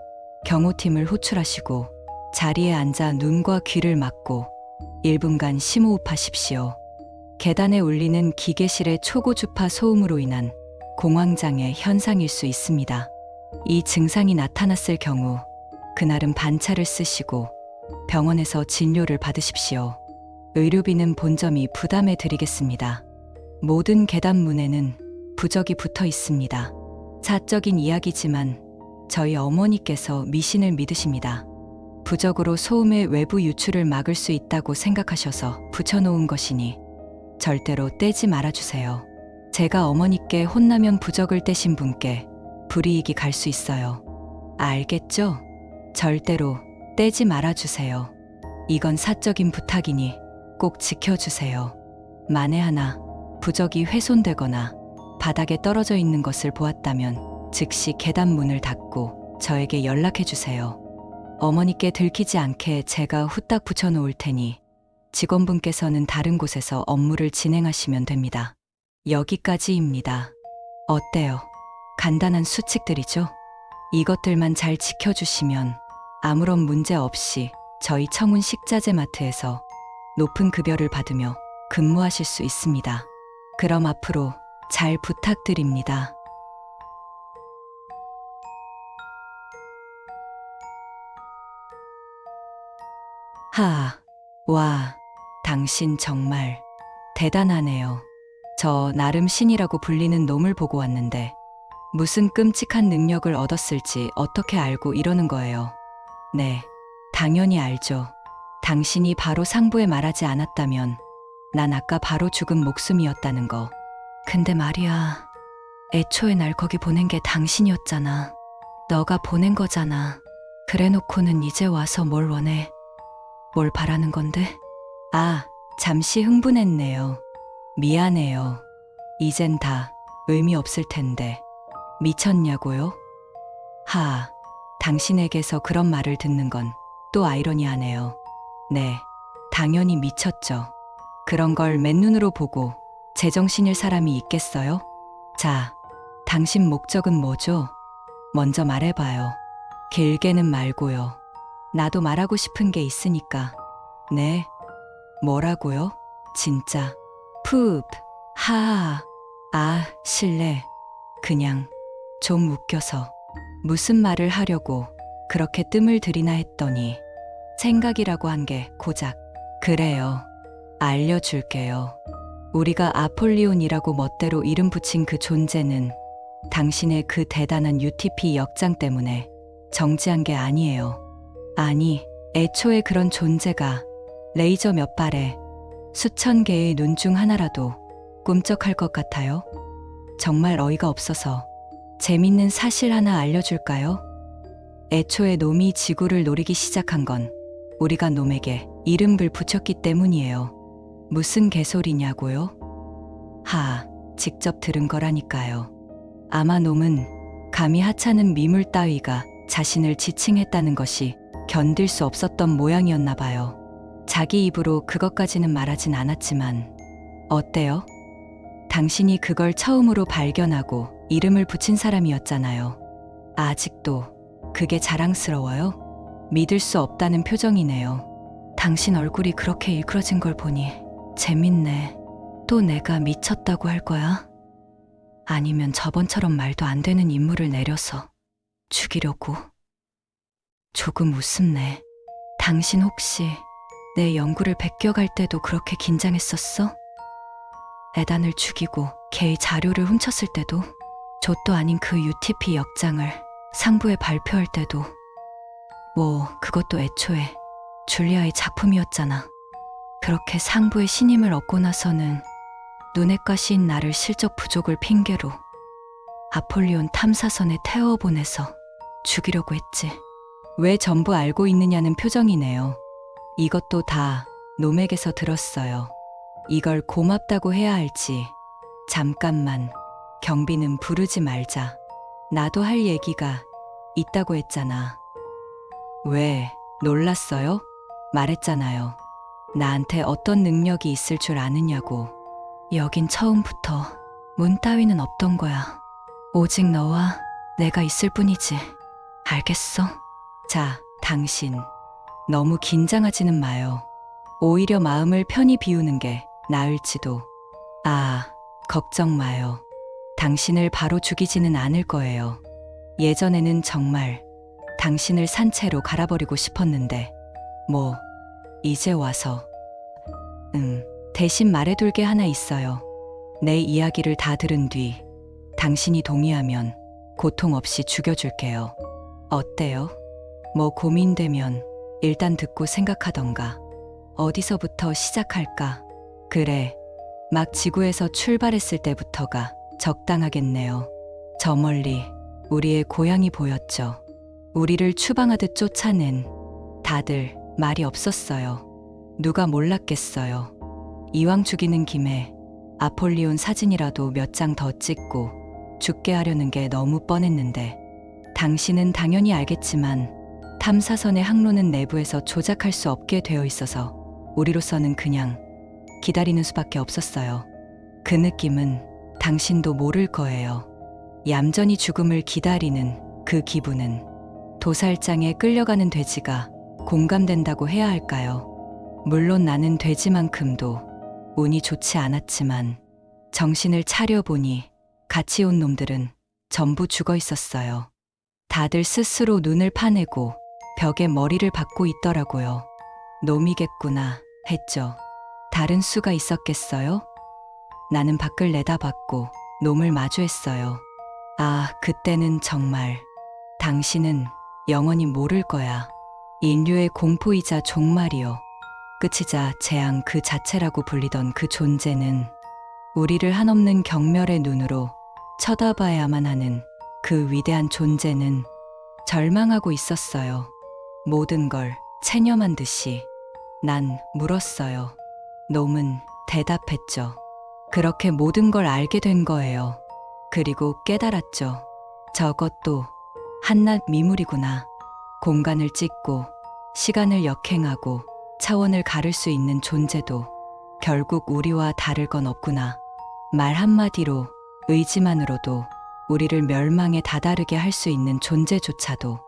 경호팀을 호출하시고 자리에 앉아 눈과 귀를 막고 1분간 심호흡하십시오. 계단에 울리는 기계실의 초고주파 소음으로 인한 공황장애 현상일 수 있습니다. 이 증상이 나타났을 경우 그날은 반차를 쓰시고 병원에서 진료를 받으십시오. 의료비는 본점이 부담해 드리겠습니다. 모든 계단 문에는 부적이 붙어 있습니다. 사적인 이야기지만 저희 어머니께서 미신을 믿으십니다. 부적으로 소음의 외부 유출을 막을 수 있다고 생각하셔서 붙여놓은 것이니 절대로 떼지 말아주세요. 제가 어머니께 혼나면 부적을 떼신 분께 불이익이 갈 수 있어요. 알겠죠? 절대로 떼지 말아주세요. 이건 사적인 부탁이니 꼭 지켜주세요. 만에 하나 부적이 훼손되거나 바닥에 떨어져 있는 것을 보았다면 즉시 계단 문을 닫고 저에게 연락해 주세요. 어머니께 들키지 않게 제가 후딱 붙여놓을 테니 직원분께서는 다른 곳에서 업무를 진행하시면 됩니다. 여기까지입니다. 어때요? 간단한 수칙들이죠? 이것들만 잘 지켜주시면 아무런 문제 없이 저희 청운 식자재 마트에서 높은 급여를 받으며 근무하실 수 있습니다. 그럼 앞으로 잘 부탁드립니다. 와, 당신 정말 대단하네요. 저 나름 신이라고 불리는 놈을 보고 왔는데 무슨 끔찍한 능력을 얻었을지 어떻게 알고 이러는 거예요. 네, 당연히 알죠. 당신이 바로 상부에 말하지 않았다면 난 아까 바로 죽은 목숨이었다는 거. 근데 말이야, 애초에 날 거기 보낸 게 당신이었잖아. 너가 보낸 거잖아. 그래놓고는 이제 와서 뭘 원해? 뭘 바라는 건데? 아, 잠시 흥분했네요. 미안해요. 이젠 다 의미 없을 텐데. 미쳤냐고요? 당신에게서 그런 말을 듣는 건 또 아이러니하네요. 네, 당연히 미쳤죠. 그런 걸 맨눈으로 보고 제정신일 사람이 있겠어요? 자, 당신 목적은 뭐죠? 먼저 말해봐요. 길게는 말고요. 나도 말하고 싶은 게 있으니까. 네? 뭐라고요? 진짜. 실례. 그냥 좀 웃겨서 무슨 말을 하려고 그렇게 뜸을 들이나 했더니 생각이라고 한 게 고작. 그래요. 알려줄게요. 우리가 아폴리온이라고 멋대로 이름 붙인 그 존재는 당신의 그 대단한 UTP 역장 때문에 정지한 게 아니에요. 아니, 애초에 그런 존재가 레이저 몇 발에 수천 개의 눈 중 하나라도 꿈쩍할 것 같아요? 정말 어이가 없어서 재밌는 사실 하나 알려줄까요? 애초에 놈이 지구를 노리기 시작한 건 우리가 놈에게 이름을 붙였기 때문이에요. 무슨 개소리냐고요? 직접 들은 거라니까요. 아마 놈은 감히 하찮은 미물 따위가 자신을 지칭했다는 것이 견딜 수 없었던 모양이었나 봐요. 자기 입으로 그것까지는 말하진 않았지만 어때요? 당신이 그걸 처음으로 발견하고 이름을 붙인 사람이었잖아요. 아직도 그게 자랑스러워요? 믿을 수 없다는 표정이네요. 당신 얼굴이 그렇게 일그러진 걸 보니 재밌네. 또 내가 미쳤다고 할 거야? 아니면 저번처럼 말도 안 되는 임무를 내려서 죽이려고? 조금 우습네. 당신 혹시 내 연구를 베껴갈 때도 그렇게 긴장했었어? 에단을 죽이고 걔의 자료를 훔쳤을 때도? 좆도 아닌 그 UTP 역장을 상부에 발표할 때도? 그것도 애초에 줄리아의 작품이었잖아. 그렇게 상부의 신임을 얻고 나서는 눈엣가시인 나를 실적 부족을 핑계로 아폴리온 탐사선에 태워보내서 죽이려고 했지. 왜 전부 알고 있느냐는 표정이네요. 이것도 다 놈에게서 들었어요. 이걸 고맙다고 해야 할지 잠깐만 경비는 부르지 말자. 나도 할 얘기가 있다고 했잖아. 왜 놀랐어요? 말했잖아요. 나한테 어떤 능력이 있을 줄 아느냐고. 여긴 처음부터 문 따위는 없던 거야. 오직 너와 내가 있을 뿐이지. 알겠어? 자, 당신 너무 긴장하지는 마요. 오히려 마음을 편히 비우는 게 나을지도. 걱정 마요. 당신을 바로 죽이지는 않을 거예요. 예전에는 정말 당신을 산채로 갈아버리고 싶었는데 이제 와서 대신 말해둘 게 하나 있어요. 내 이야기를 다 들은 뒤 당신이 동의하면 고통 없이 죽여줄게요. 어때요? 고민되면 일단 듣고 생각하던가. 어디서부터 시작할까? 그래, 막 지구에서 출발했을 때부터가 적당하겠네요. 저 멀리 우리의 고향이 보였죠. 우리를 추방하듯 쫓아낸. 다들 말이 없었어요. 누가 몰랐겠어요. 이왕 죽이는 김에 아폴리온 사진이라도 몇 장 더 찍고 죽게 하려는 게 너무 뻔했는데, 당신은 당연히 알겠지만 탐사선의 항로는 내부에서 조작할 수 없게 되어 있어서 우리로서는 그냥 기다리는 수밖에 없었어요. 그 느낌은 당신도 모를 거예요. 얌전히 죽음을 기다리는 그 기분은 도살장에 끌려가는 돼지가 공감된다고 해야 할까요? 물론 나는 돼지만큼도 운이 좋지 않았지만 정신을 차려보니 같이 온 놈들은 전부 죽어 있었어요. 다들 스스로 눈을 파내고 벽에 머리를 박고 있더라고요. 놈이겠구나 했죠. 다른 수가 있었겠어요? 나는 밖을 내다봤고 놈을 마주했어요. 아, 그때는 정말 당신은 영원히 모를 거야. 인류의 공포이자 종말이요. 끝이자 재앙 그 자체라고 불리던 그 존재는 우리를 한없는 경멸의 눈으로 쳐다봐야만 하는 그 위대한 존재는 절망하고 있었어요. 모든 걸 체념한 듯이 난 물었어요. 놈은 대답했죠. 그렇게 모든 걸 알게 된 거예요. 그리고 깨달았죠. 저것도 한낱 미물이구나. 공간을 찢고 시간을 역행하고 차원을 가를 수 있는 존재도 결국 우리와 다를 건 없구나. 말 한마디로, 의지만으로도 우리를 멸망에 다다르게 할 수 있는 존재조차도,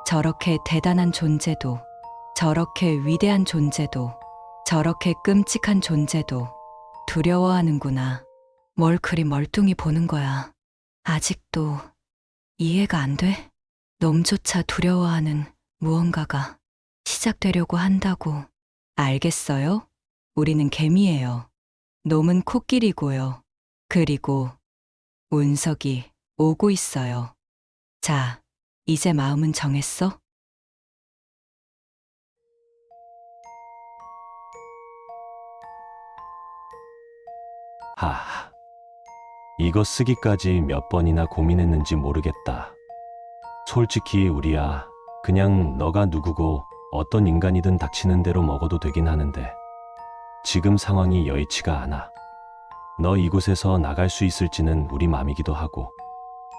저렇게 대단한 존재도, 저렇게 위대한 존재도, 저렇게 끔찍한 존재도 두려워하는구나. 뭘 그리 멀뚱히 보는 거야. 아직도 이해가 안 돼? 놈조차 두려워하는 무언가가 시작되려고 한다고. 알겠어요? 우리는 개미예요. 놈은 코끼리고요. 그리고 운석이 오고 있어요. 자, 이제 마음은 정했어? 하, 이거 쓰기까지 몇 번이나 고민했는지 모르겠다. 솔직히 우리야, 그냥 너가 누구고 어떤 인간이든 닥치는 대로 먹어도 되긴 하는데 지금 상황이 여의치가 않아. 너 이곳에서 나갈 수 있을지는 우리 맘이기도 하고,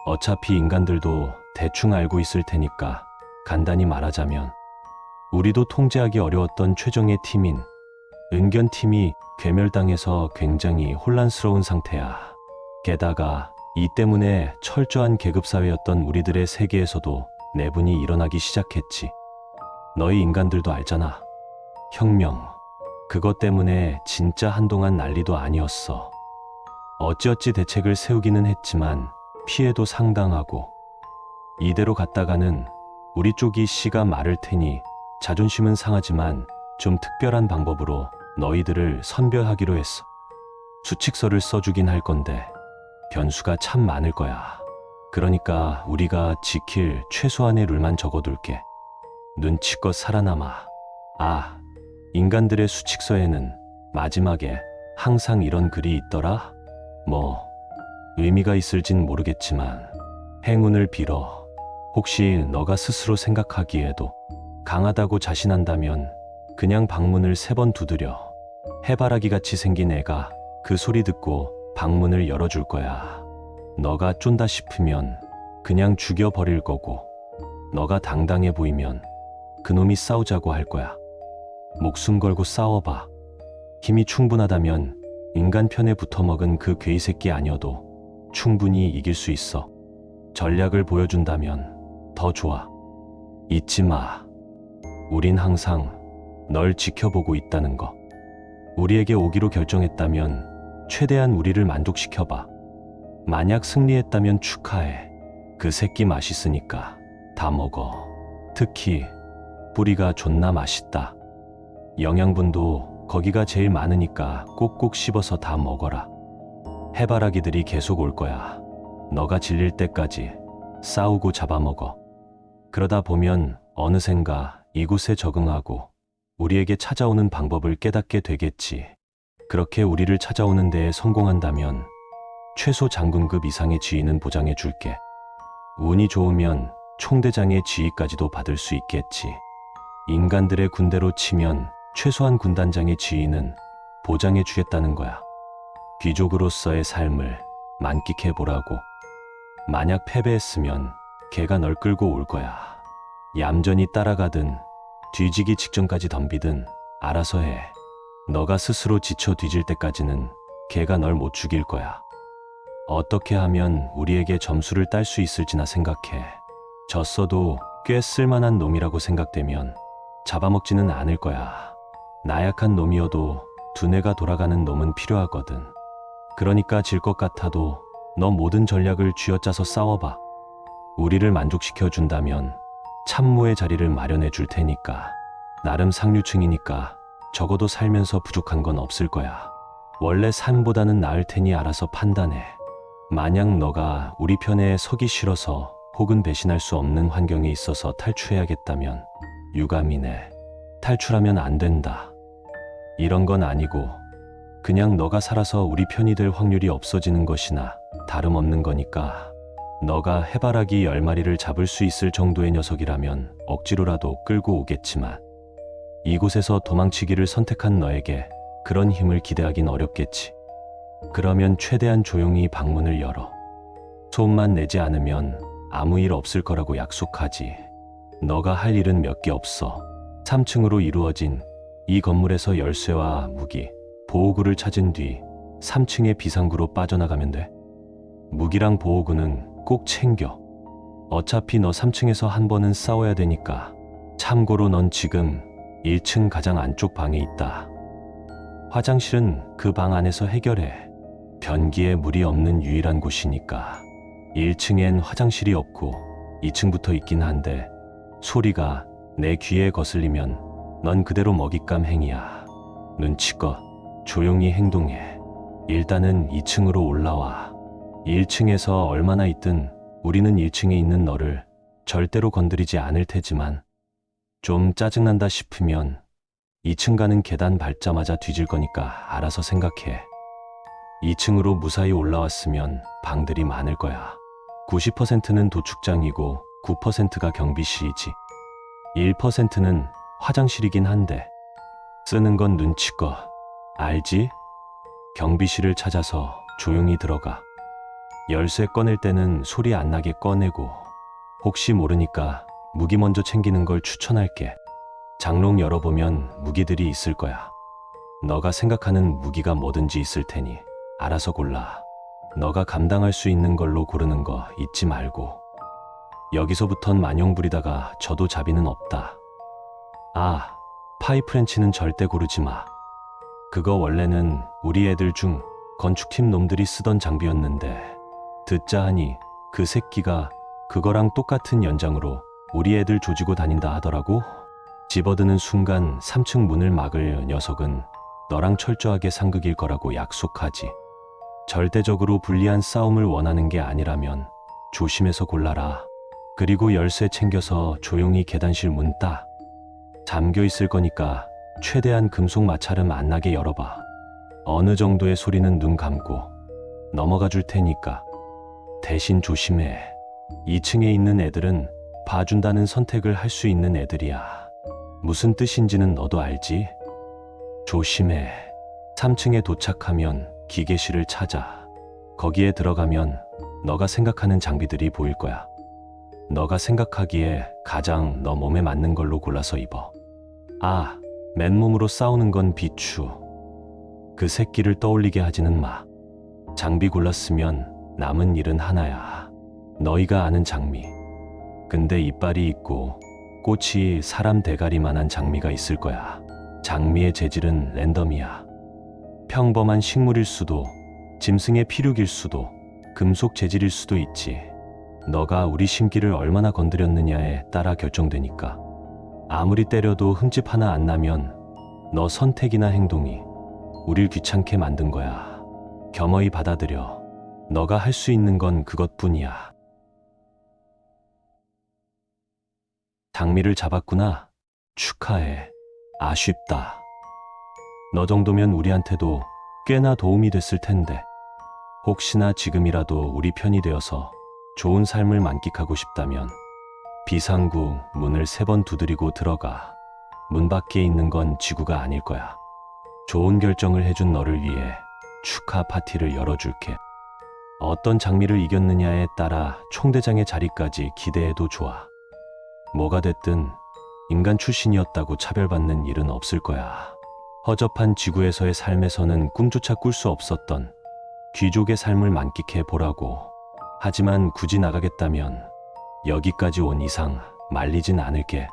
어차피 인간들도 대충 알고 있을 테니까 간단히 말하자면 우리도 통제하기 어려웠던 최정예 팀인 은견팀이 괴멸당해서 굉장히 혼란스러운 상태야. 게다가 이 때문에 철저한 계급사회였던 우리들의 세계에서도 내분이 일어나기 시작했지. 너희 인간들도 알잖아. 혁명. 그것 때문에 진짜 한동안 난리도 아니었어. 어찌어찌 대책을 세우기는 했지만 피해도 상당하고, 이대로 갔다가는 우리 쪽이 씨가 마를 테니 자존심은 상하지만 좀 특별한 방법으로 너희들을 선별하기로 했어. 수칙서를 써주긴 할 건데 변수가 참 많을 거야. 그러니까 우리가 지킬 최소한의 룰만 적어둘게. 눈치껏 살아남아. 아, 인간들의 수칙서에는 마지막에 항상 이런 글이 있더라. 뭐 의미가 있을진 모르겠지만 행운을 빌어. 혹시 너가 스스로 생각하기에도 강하다고 자신한다면 그냥 방문을 3번 두드려. 해바라기같이 생긴 애가 그 소리 듣고 방문을 열어줄 거야. 너가 쫀다 싶으면 그냥 죽여버릴 거고, 너가 당당해 보이면 그놈이 싸우자고 할 거야. 목숨 걸고 싸워봐. 힘이 충분하다면 인간 편에 붙어먹은 그 괴이새끼 아니어도 충분히 이길 수 있어. 전략을 보여준다면 더 좋아. 잊지 마. 우린 항상 널 지켜보고 있다는 거. 우리에게 오기로 결정했다면 최대한 우리를 만족시켜봐. 만약 승리했다면 축하해. 그 새끼 맛있으니까 다 먹어. 특히 뿌리가 존나 맛있다. 영양분도 거기가 제일 많으니까 꼭꼭 씹어서 다 먹어라. 해바라기들이 계속 올 거야. 너가 질릴 때까지 싸우고 잡아먹어. 그러다 보면 어느샌가 이곳에 적응하고 우리에게 찾아오는 방법을 깨닫게 되겠지. 그렇게 우리를 찾아오는 데에 성공한다면 최소 장군급 이상의 지위는 보장해 줄게. 운이 좋으면 총대장의 지위까지도 받을 수 있겠지. 인간들의 군대로 치면 최소한 군단장의 지위는 보장해 주겠다는 거야. 귀족으로서의 삶을 만끽해 보라고. 만약 패배했으면 걔가 널 끌고 올 거야. 얌전히 따라가든 뒤지기 직전까지 덤비든 알아서 해. 너가 스스로 지쳐 뒤질 때까지는 걔가 널 못 죽일 거야. 어떻게 하면 우리에게 점수를 딸 수 있을지나 생각해. 졌어도 꽤 쓸만한 놈이라고 생각되면 잡아먹지는 않을 거야. 나약한 놈이어도 두뇌가 돌아가는 놈은 필요하거든. 그러니까 질 것 같아도 너 모든 전략을 쥐어짜서 싸워봐. 우리를 만족시켜 준다면 참모의 자리를 마련해 줄 테니까. 나름 상류층이니까 적어도 살면서 부족한 건 없을 거야. 원래 삶보다는 나을 테니 알아서 판단해. 만약 너가 우리 편에 서기 싫어서 혹은 배신할 수 없는 환경에 있어서 탈출해야겠다면 유감이네. 탈출하면 안 된다. 이런 건 아니고 그냥 너가 살아서 우리 편이 될 확률이 없어지는 것이나 다름없는 거니까. 너가 해바라기 10마리를 잡을 수 있을 정도의 녀석이라면 억지로라도 끌고 오겠지만 이곳에서 도망치기를 선택한 너에게 그런 힘을 기대하긴 어렵겠지. 그러면 최대한 조용히 방문을 열어. 소음만 내지 않으면 아무 일 없을 거라고 약속하지. 너가 할 일은 몇 개 없어. 3층으로 이루어진 이 건물에서 열쇠와 무기, 보호구를 찾은 뒤 3층의 비상구로 빠져나가면 돼. 무기랑 보호구는 꼭 챙겨. 어차피 너 3층에서 한 번은 싸워야 되니까. 참고로 넌 지금 1층 가장 안쪽 방에 있다. 화장실은 그 방 안에서 해결해. 변기에 물이 없는 유일한 곳이니까. 1층엔 화장실이 없고 2층부터 있긴 한데 소리가 내 귀에 거슬리면 넌 그대로 먹잇감 행위야. 눈치껏 조용히 행동해. 일단은 2층으로 올라와. 1층에서 얼마나 있든 우리는 1층에 있는 너를 절대로 건드리지 않을 테지만 좀 짜증난다 싶으면 2층 가는 계단 밟자마자 뒤질 거니까 알아서 생각해. 2층으로 무사히 올라왔으면 방들이 많을 거야. 90%는 도축장이고 9%가 경비실이지. 1%는 화장실이긴 한데 쓰는 건 눈치껏. 알지? 경비실을 찾아서 조용히 들어가. 열쇠 꺼낼 때는 소리 안 나게 꺼내고 혹시 모르니까 무기 먼저 챙기는 걸 추천할게. 장롱 열어보면 무기들이 있을 거야. 너가 생각하는 무기가 뭐든지 있을 테니 알아서 골라. 너가 감당할 수 있는 걸로 고르는 거 잊지 말고. 여기서부턴 만용 부리다가 저도 자비는 없다. 아, 파이프렌치는 절대 고르지 마. 그거 원래는 우리 애들 중 건축팀 놈들이 쓰던 장비였는데 듣자 하니 그 새끼가 그거랑 똑같은 연장으로 우리 애들 조지고 다닌다 하더라고. 집어드는 순간 3층 문을 막을 녀석은 너랑 철저하게 상극일 거라고 약속하지. 절대적으로 불리한 싸움을 원하는 게 아니라면 조심해서 골라라. 그리고 열쇠 챙겨서 조용히 계단실 문 따. 잠겨 있을 거니까 최대한 금속 마찰음 안 나게 열어봐. 어느 정도의 소리는 눈 감고 넘어가 줄 테니까. 대신 조심해. 2층에 있는 애들은 봐준다는 선택을 할 수 있는 애들이야. 무슨 뜻인지는 너도 알지? 조심해. 3층에 도착하면 기계실을 찾아. 거기에 들어가면 너가 생각하는 장비들이 보일 거야. 너가 생각하기에 가장 너 몸에 맞는 걸로 골라서 입어. 아, 맨몸으로 싸우는 건 비추. 그 새끼를 떠올리게 하지는 마. 장비 골랐으면 남은 일은 하나야. 너희가 아는 장미. 근데 이빨이 있고 꽃이 사람 대가리만한 장미가 있을 거야. 장미의 재질은 랜덤이야. 평범한 식물일 수도, 짐승의 피륙일 수도, 금속 재질일 수도 있지. 너가 우리 심기를 얼마나 건드렸느냐에 따라 결정되니까. 아무리 때려도 흠집 하나 안 나면 너 선택이나 행동이 우릴 귀찮게 만든 거야. 겸허히 받아들여. 너가 할 수 있는 건 그것뿐이야. 장미를 잡았구나. 축하해. 아쉽다. 너 정도면 우리한테도 꽤나 도움이 됐을 텐데. 혹시나 지금이라도 우리 편이 되어서 좋은 삶을 만끽하고 싶다면 비상구 문을 3번 두드리고 들어가. 문 밖에 있는 건 지구가 아닐 거야. 좋은 결정을 해준 너를 위해 축하 파티를 열어줄게. 어떤 장미를 이겼느냐에 따라 총대장의 자리까지 기대해도 좋아. 뭐가 됐든 인간 출신이었다고 차별받는 일은 없을 거야. 허접한 지구에서의 삶에서는 꿈조차 꿀 수 없었던 귀족의 삶을 만끽해 보라고. 하지만 굳이 나가겠다면 여기까지 온 이상 말리진 않을게.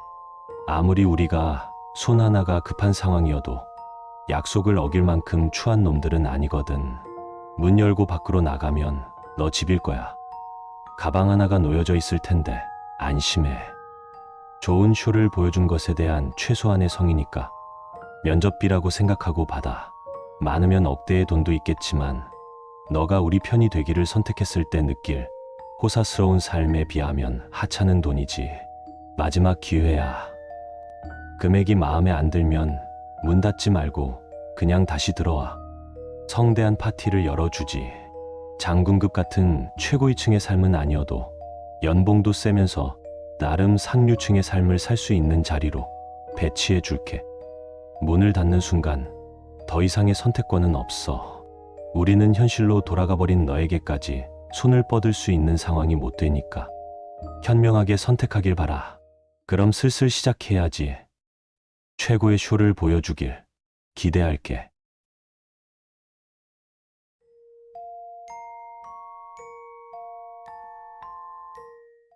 아무리 우리가 손 하나가 급한 상황이어도 약속을 어길 만큼 추한 놈들은 아니거든. 문 열고 밖으로 나가면 너 집일 거야. 가방 하나가 놓여져 있을 텐데 안심해. 좋은 쇼를 보여준 것에 대한 최소한의 성의니까 면접비라고 생각하고 받아. 많으면 억대의 돈도 있겠지만 너가 우리 편이 되기를 선택했을 때 느낄 호사스러운 삶에 비하면 하찮은 돈이지. 마지막 기회야. 금액이 마음에 안 들면 문 닫지 말고 그냥 다시 들어와. 성대한 파티를 열어주지. 장군급 같은 최고위층의 삶은 아니어도 연봉도 세면서 나름 상류층의 삶을 살 수 있는 자리로 배치해 줄게. 문을 닫는 순간 더 이상의 선택권은 없어. 우리는 현실로 돌아가 버린 너에게까지 손을 뻗을 수 있는 상황이 못 되니까 현명하게 선택하길 바라. 그럼 슬슬 시작해야지. 최고의 쇼를 보여주길 기대할게.